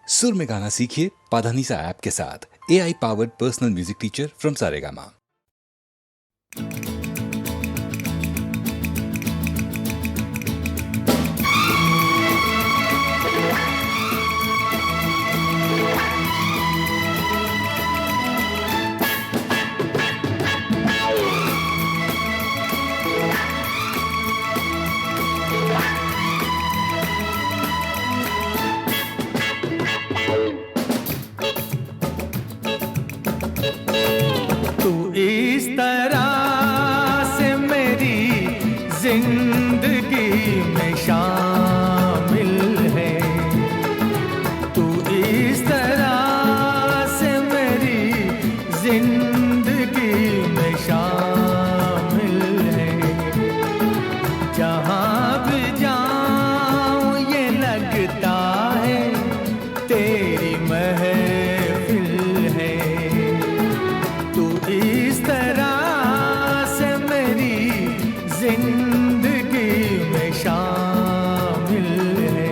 सुर में गाना सीखिए पाधानीसा ऐप के साथ। AI powered personal music teacher from Saregama. इस तरह से मेरी जिंदगी में शामिल है, तू इस तरह से मेरी जिंदगी में शामिल है। जहाँ भी जाऊँ ये लगता है तेरी महफिल है। इस तरह से मेरी जिंदगी में शामिल है।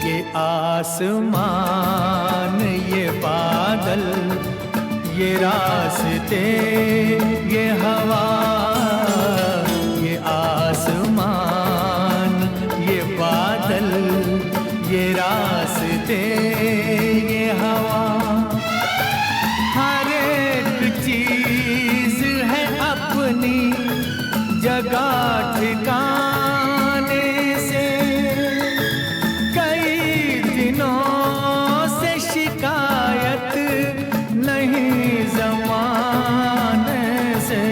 ये आसमान, ये बादल, ये रास्ते, ये हवा। ये आसमान, ये बादल, ये रास्ते, ये हवा। हर एक चीज है अपनी जगह ठिकाने से। शिकायत नहीं ज़माने से।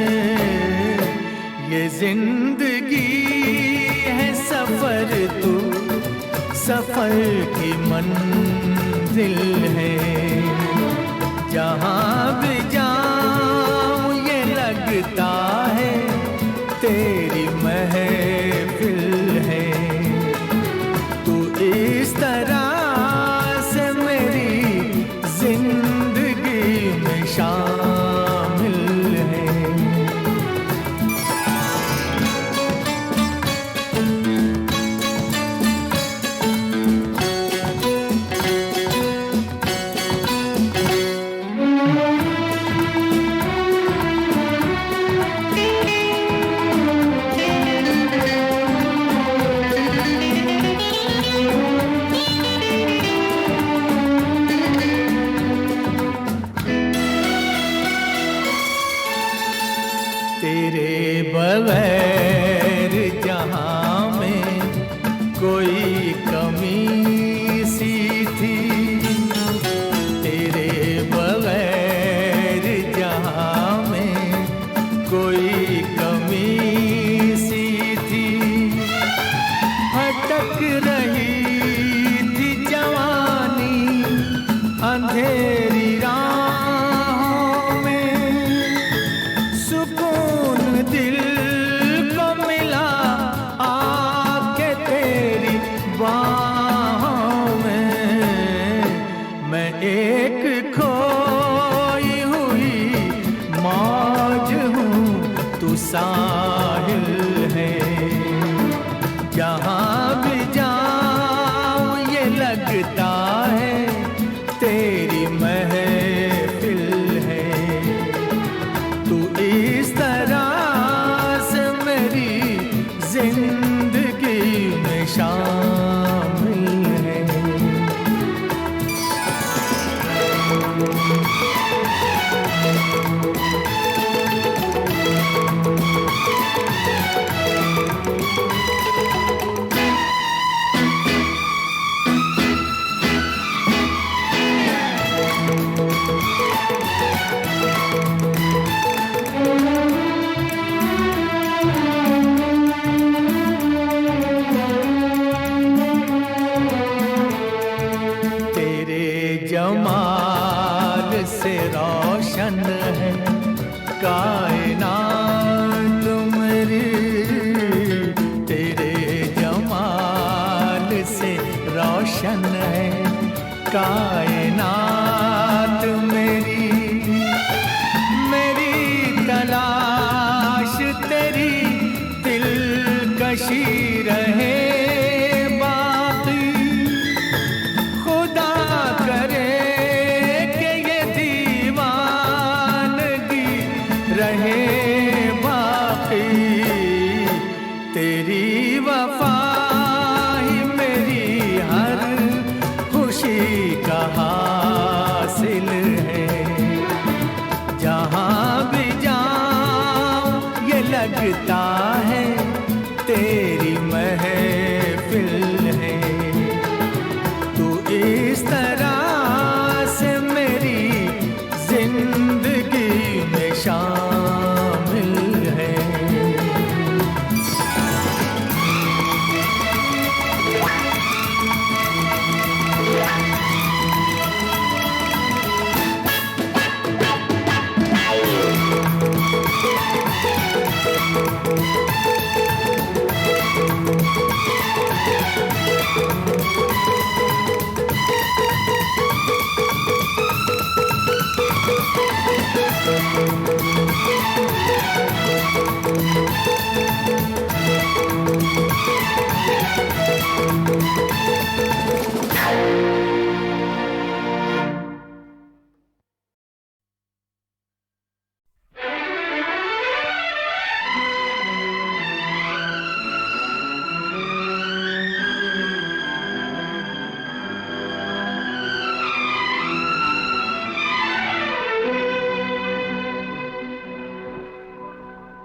ये जिंदगी है सफ़र, तू सफ़र की मंजिल है। जहाँ भी जाऊँ ये लगता है तेरी महफिल है। तू इस तरह जिंदगी में शामिल है। तेरे बगैर जहाँ में कोई कमी सी थी। तेरे बगैर जहाँ में कोई कमी सी थी। भटक रही थी जवानी अंधेरी राहों में। सुकून दिल को मिला आके तेरी बाहों में। मैं एक खोई हुई मौज हूँ, तू साहिल है। जहाँ भी जाऊँ ये लगता है तेरी महफिल है। तू इस तरह से मेरी जिंदगी में शामिल है। कशी रहे बाकी, खुदा करे कि ये दीवानगी रहे बाकी। तेरी वफा ही मेरी हर खुशी का हासिल है। जहाँ भी जाऊं ये लगता है तेरी महफिल है। तू इस तरह से मेरी जिंदगी में शामिल है।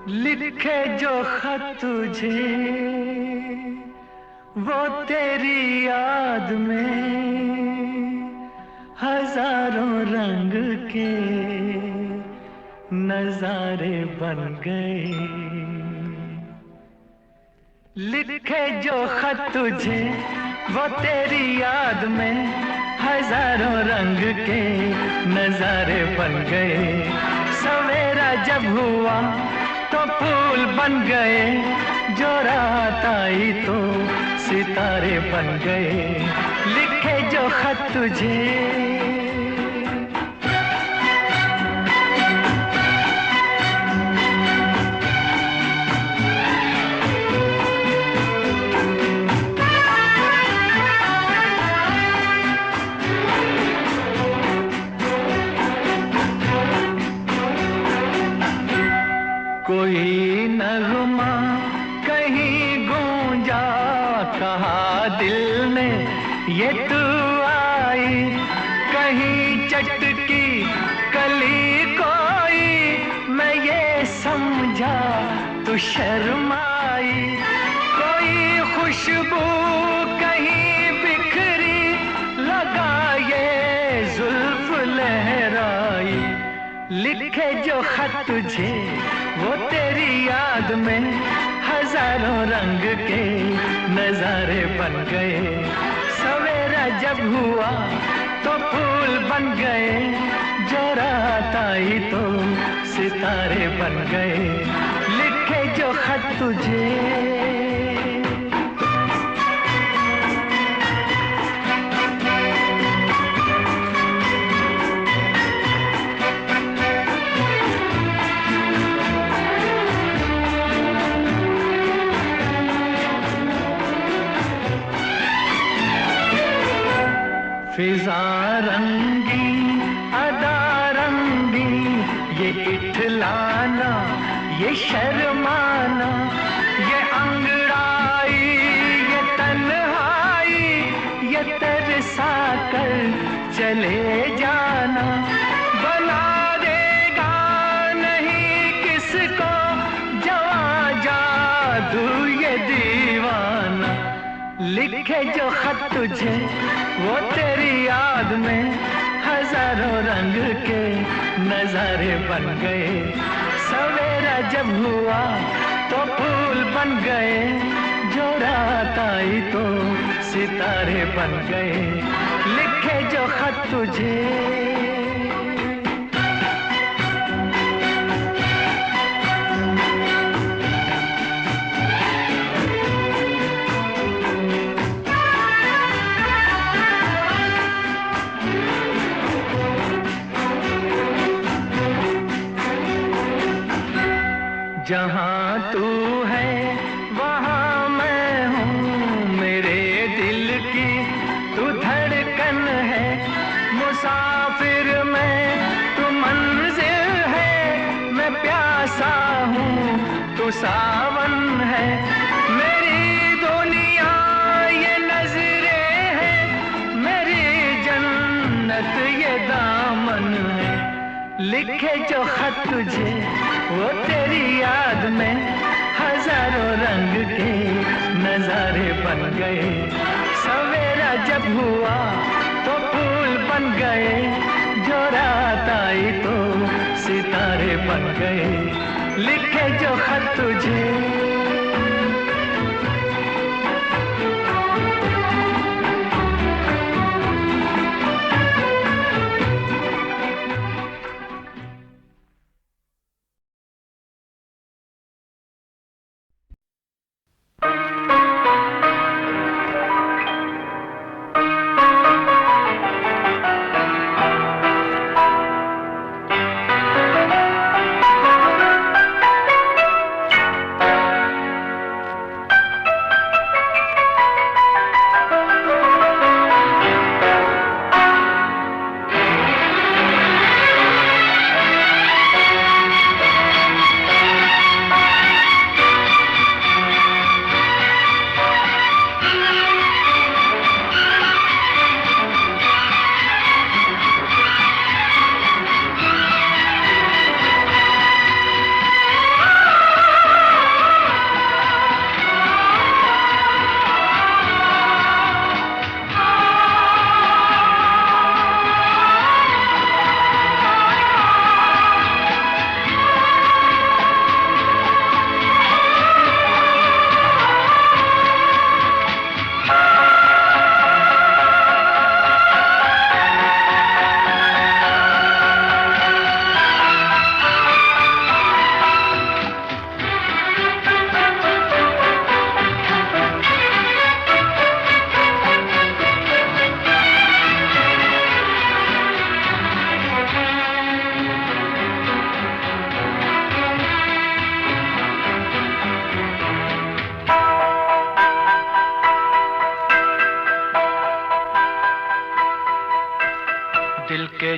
लिखे जो खत तुझे वो तेरी याद में हजारों रंग के नजारे बन गए। लिखे जो खत तुझे वो तेरी याद में हजारों रंग के नजारे बन गए। सवेरा जब हुआ तो फूल बन गए, जो रात आई तो सितारे बन गए। लिखे जो खत तुझे कोई नगमा कहीं गूंजा, कहा दिल ने ये तू आई। कहीं चटकी कली कोई, मैं ये समझा तू शर्माई। कोई खुशबू कहीं बिखरी, लगा ये जुल्फ लहराई। लिखे जो खत तुझे वो तेरी याद में हजारों रंग के नजारे बन गए। सवेरा जब हुआ तो फूल बन गए, जो रात आई तो सितारे बन गए। लिखे जो खत तुझे फिजा रंगी अदा रंगी, ये इठलाना ये शर्माना, ये अंगड़ाई ये तन्हाई, ये तरसा कर चले जाना। बना देगा नहीं किसको जवा जादू ये दीवाना। लिखे जो खत तुझे वो तेरी याद में हजारों रंग के नजारे बन गए। सवेरा जब हुआ तो फूल बन गए, जो रात आई तो सितारे बन गए। लिखे जो खत तुझे जहाँ तू है वहाँ बरसा हूँ तू सावन है, मेरी दुनिया ये नजरें है, मेरी जन्नत ये दामन है। लिखे जो खत तुझे वो तेरी याद में हजारों रंग के नजारे बन गए। सवेरा जब हुआ तो फूल बन गए, जो रात आई तो सितारे बन गए। लिखे जो खत तुझे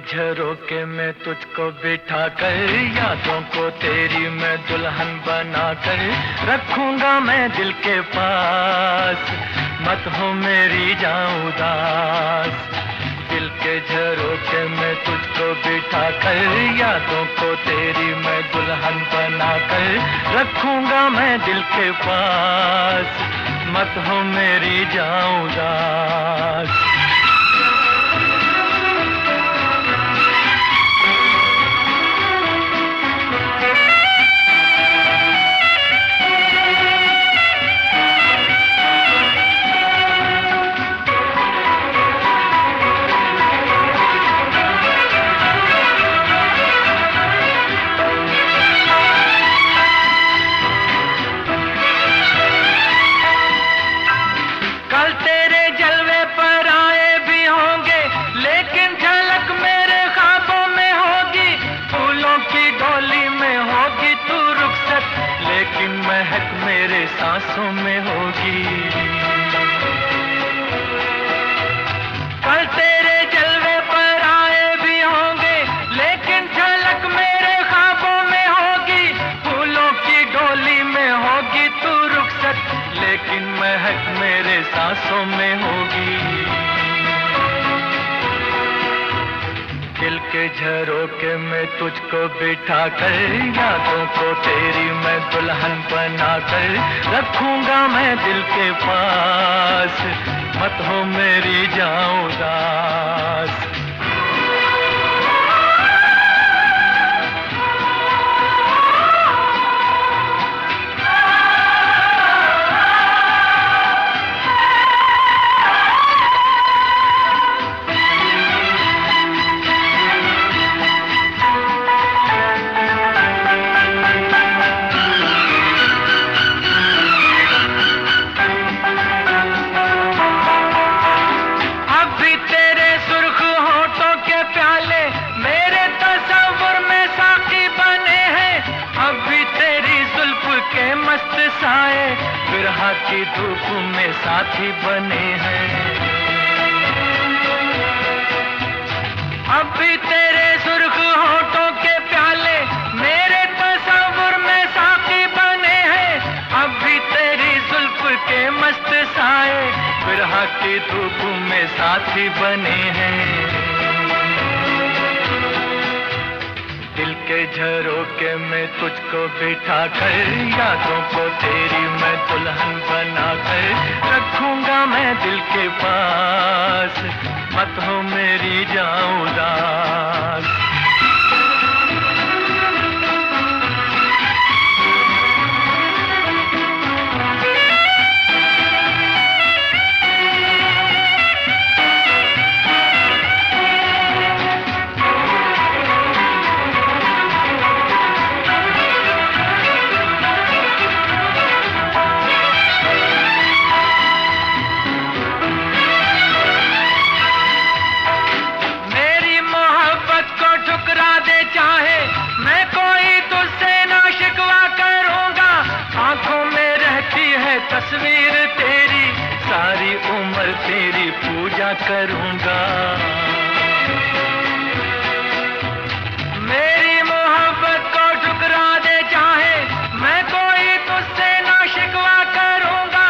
झरोके में तुझको बिठा कर, यादों को तेरी मैं दुल्हन बना कर रखूंगा मैं दिल के पास, मत हो मेरी जाऊं उदास। दिल के झरोके में तुझको बिठा कर, यादों को तेरी मैं दुल्हन बना कर रखूंगा मैं दिल के पास, मत हो मेरी जाऊं उदास। महक मेरे सांसों में होगी, कल तेरे जलवे पर आए भी होंगे, लेकिन झलक मेरे ख्वाबों में होगी। फूलों की डोली में होगी तू रुखसत, लेकिन महक मेरे सांसों में होगी। दिल के झरोके में तुझको बिठा कर, यादों को तेरी मैं दुल्हन बना कर रखूंगा मैं दिल के पास, मत हो मेरी जाऊं उदास। बिरहा की धूप में साथी बने हैं, अब भी तेरे सुर्ख होठों के प्याले मेरे तस्वीर के मस्त साए बिरहा की धूप में साथी बने हैं। दिल के झरोके में तुझको बिठा कर यादों को तेरी मैं दुल्हन बना कर रखूंगा मैं दिल के पास, मत हो मेरी जाऊं उदास। तस्वीर तेरी सारी उम्र तेरी पूजा करूंगा। मेरी मोहब्बत को ठुकरा दे चाहे मैं कोई तुझसे ना शिकवा करूंगा।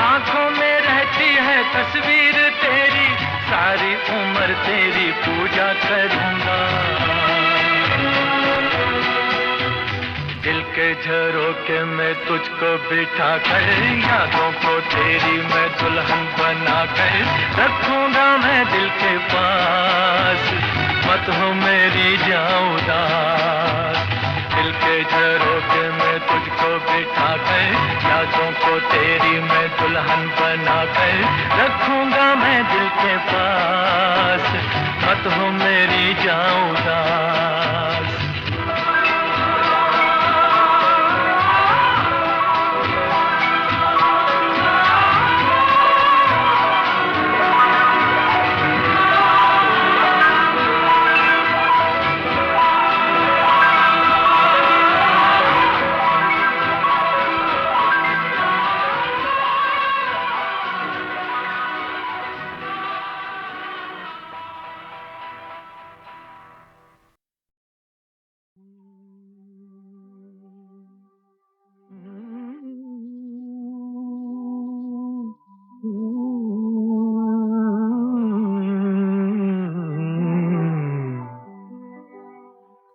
आंखों में रहती है तस्वीर तेरी सारी उम्र तेरी पूजा करूंगा। दिल के झरोके में तुझको बिठा कर यादों को तेरी मैं दुल्हन बना कर रखूंगा मैं दिल के पास, मत हो मेरी जाऊं उदास। दिल के झरोके में तुझको बिठा कर यादों को तेरी मैं दुल्हन बना कर रखूंगा मैं दिल के पास, मत हो मेरी जाऊं उदास।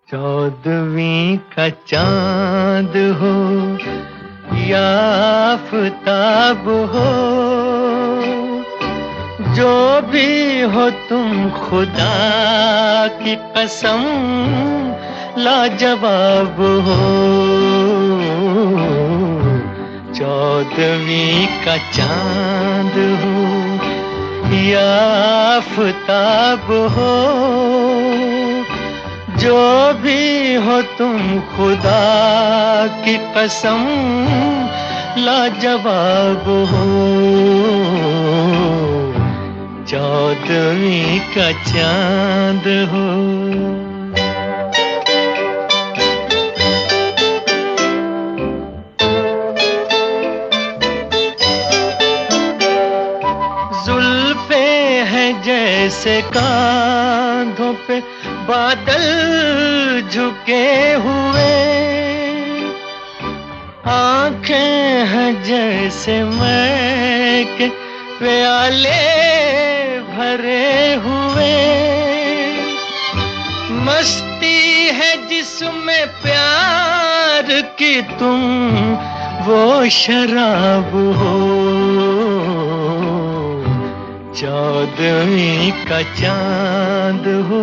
चौदहवीं का चांद हो या आफताब हो, जो भी हो तुम खुदा की कसम लाजवाब हो। चौदहवीं का चांद हो या आफताब हो, जो भी हो तुम खुदा की कसम लाजवाब हो। चौदहवीं का चांद हो। जुल्फे हैं जैसे कांधों पे बादल झुके हुए, आंखें हैं जैसे मैं के प्याले भरे हुए। मस्ती है जिसमें प्यार की तुम वो शराब हो। चौदहवीं का चांद हो।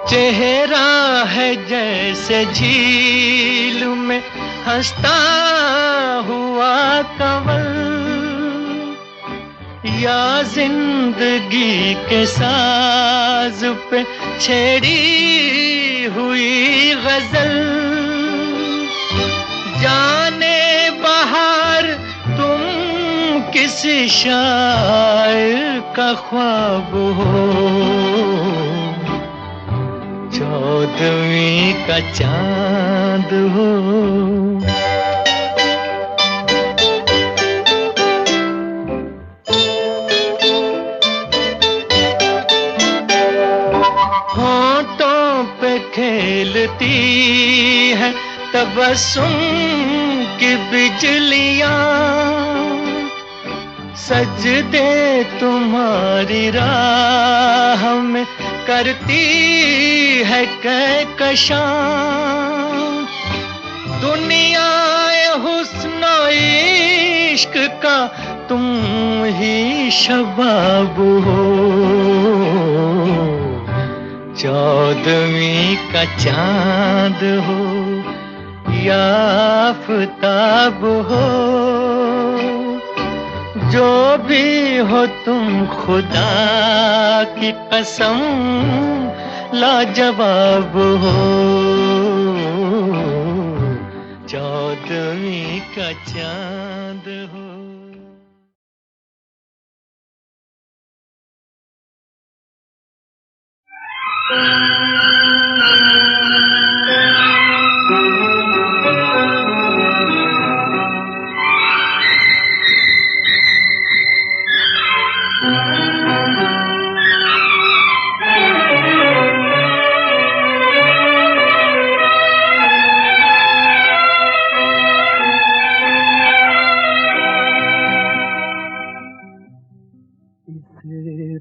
चेहरा है जैसे झील में हंसता हुआ कंवल, या जिंदगी के साज पे छेड़ी हुई गजल। जाने बहार तुम किसी शायर का ख्वाब हो। चौदहवीं का चांद हो। तबस्सुम की बिजलियां सजदे तुम्हारी राह में करती है कहकशां। दुनिया हुस्न इश्क का तुम ही शबाब हो, चौदहवीं का चांद हो या आफताब हो। जो भी हो तुम खुदा की कसम लाजवाब हो, चौदहवीं का चांद हो।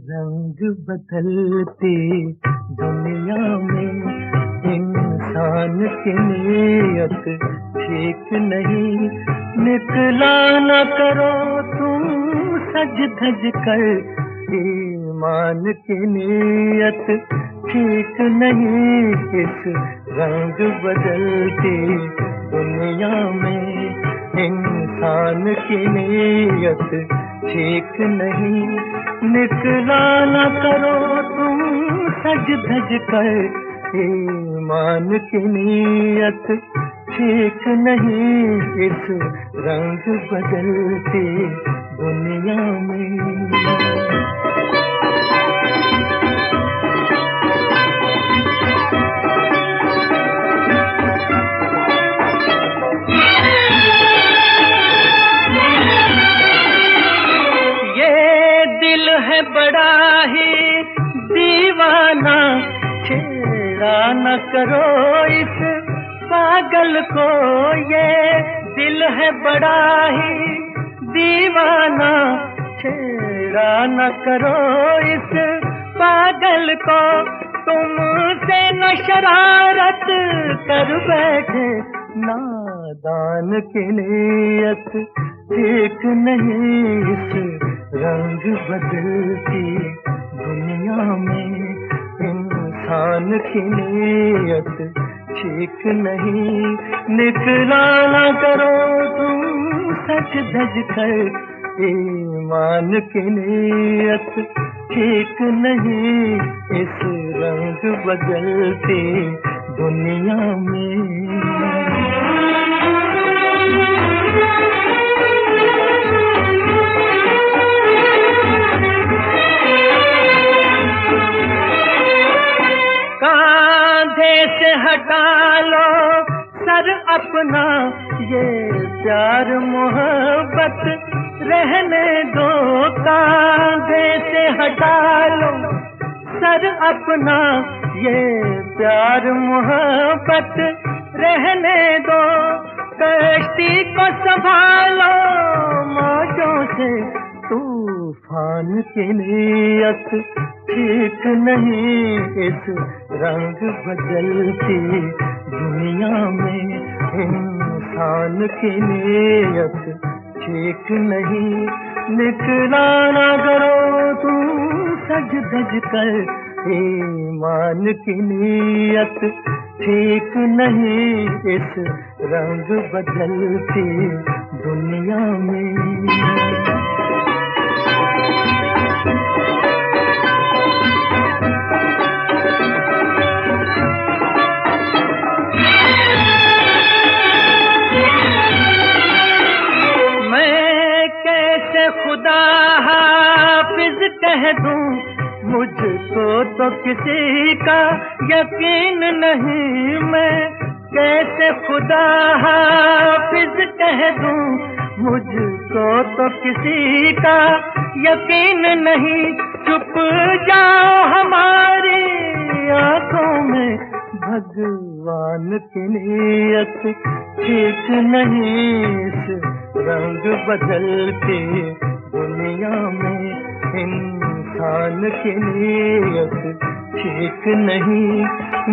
रंग बदलती दुनिया में इंसान की नीयत ठीक नहीं। निकला न करो तुम सज धज कर, ईमान की नीयत ठीक नहीं। इस रंग बदलती दुनिया में इंसान की नीयत ठीक नहीं। निकला न करो तुम सज धज कर, ईमान की नीयत ठीक नहीं। इस रंग बदलती दुनिया में है बड़ा ही दीवाना, छेड़ा न करो इस पागल को। ये दिल है बड़ा ही दीवाना, छेड़ा न करो इस पागल को। तुमसे न शरारत कर बैठे नादान की नीयत ठीक नहीं। इस रंग बदलती दुनिया में इंसान की नीयत ठीक नहीं। निकला न करो तुम सच धज कर, ईमान की नीयत ठीक नहीं। इस रंग बदलती दुनिया में कांधे से हटा लो सर अपना, ये प्यार मोहब्बत रहने दो। कांधे से हटा लो सर अपना, ये प्यार मोहब्बत रहने दो। कश्ती को संभालो मौजों से, तूफान की नीयत ठीक नहीं। इस रंग बदलती दुनिया में इंसान की नीयत ठीक नहीं। निकला न करो तुम सज धज कर, ईमान की नीयत ठीक नहीं। इस रंग बदलती दुनिया में खुदा हाफिज कह दूं, मुझको तो किसी का यकीन नहीं। मैं कैसे खुदा हाफिज कह दूं, मुझको तो किसी का यकीन नहीं। चुप जाओ हमारी आंखों में भगवान भगवान की नीयत ठीक नहीं इस रंग बदलती दुनिया में। इंसान की नीयत ठीक नहीं,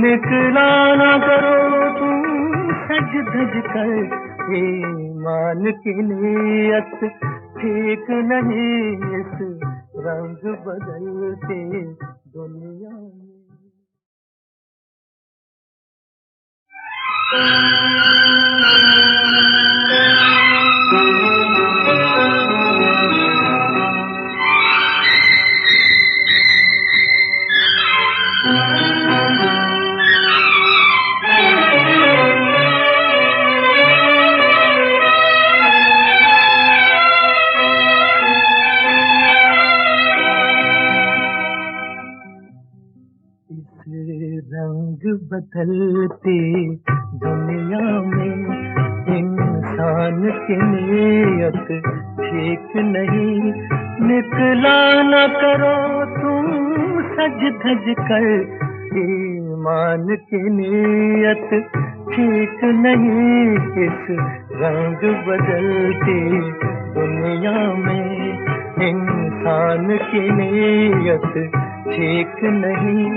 निकला ना करो तुम सज धज कर। ईमान की नीयत ठीक नहीं इस रंग बदलती दुनिया में। रंग बदलती दुनिया में इंसान की नीयत ठीक नहीं, निकला न करो तुम सज धज कर। ईमान की नीयत ठीक नहीं इस रंग बदलती दुनिया में। इंसान की नीयत ठीक नहीं,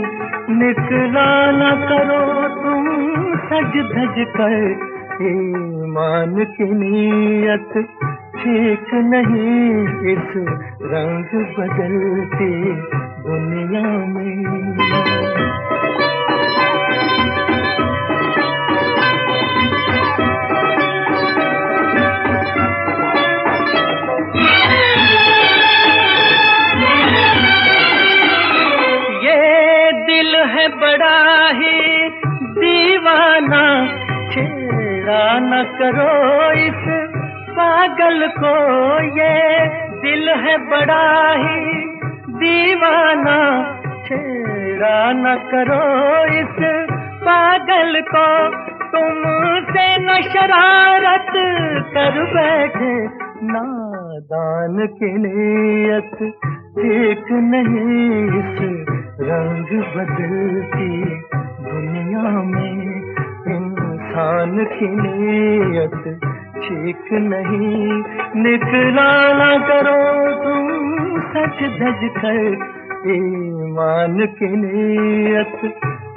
निकला न करो तुम सज धज कर। ईमान की नीयत ठीक नहीं इस रंग बदलती दुनिया में। बड़ा ही दीवाना, छेड़ा न करो इस पागल को। ये दिल है बड़ा ही दीवाना, छेड़ा न करो इस पागल को। तुमसे न शरारत कर बैठे नादान की नीयत ठीक नहीं इस रंग बदलती दुनिया में। इंसान की नीयत ठीक नहीं, निकला ना करो तुम सच धज कर। ईमान की नीयत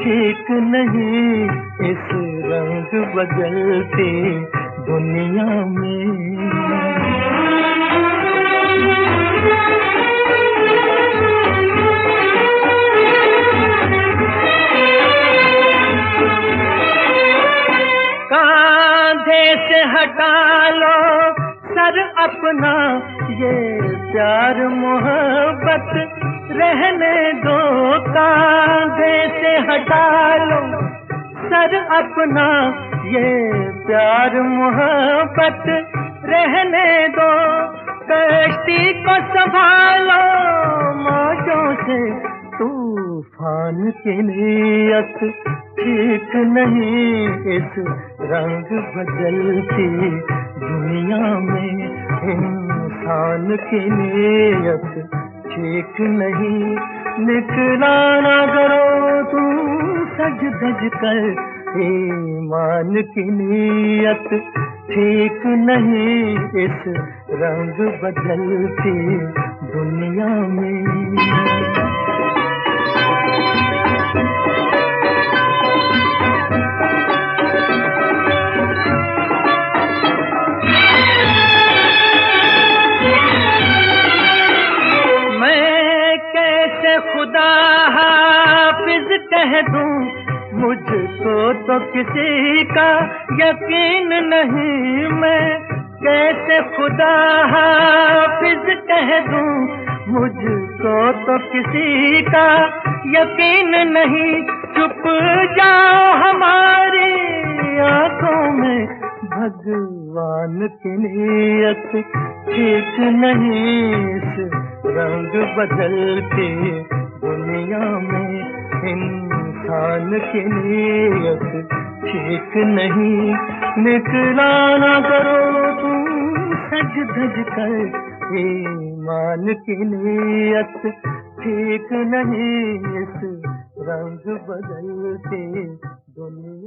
ठीक नहीं इस रंग बदलती दुनिया में। कांधे से हटा लो सर अपना, ये प्यार मोहब्बत रहने दो। कांधे से हटा लो सर अपना, ये प्यार मोहब्बत रहने दो। कश्ती को संभालो मौजों से, तूफान की नीयत ठीक नहीं इस रंग बदलती दुनिया में। इंसान की नीयत ठीक नहीं, निकला ना करो तुम सज धज कर। ईमान की नीयत ठीक नहीं इस रंग बदलती दुनिया में। खुदा हाफिज कह दूं मुझको तो किसी का यकीन नहीं। मैं कैसे खुदा हाफिज कह दूं मुझको तो किसी का यकीन नहीं। चुप जाओ हमारी आंखों में, भगवान की नीयत ठीक नहीं इस रंग बदलती दुनिया में। इंसान की नीयत ठीक नहीं, निकला ना करो तुम सज धज कर। ईमान की नीयत ठीक नहीं इस रंग बदलती दुनिया।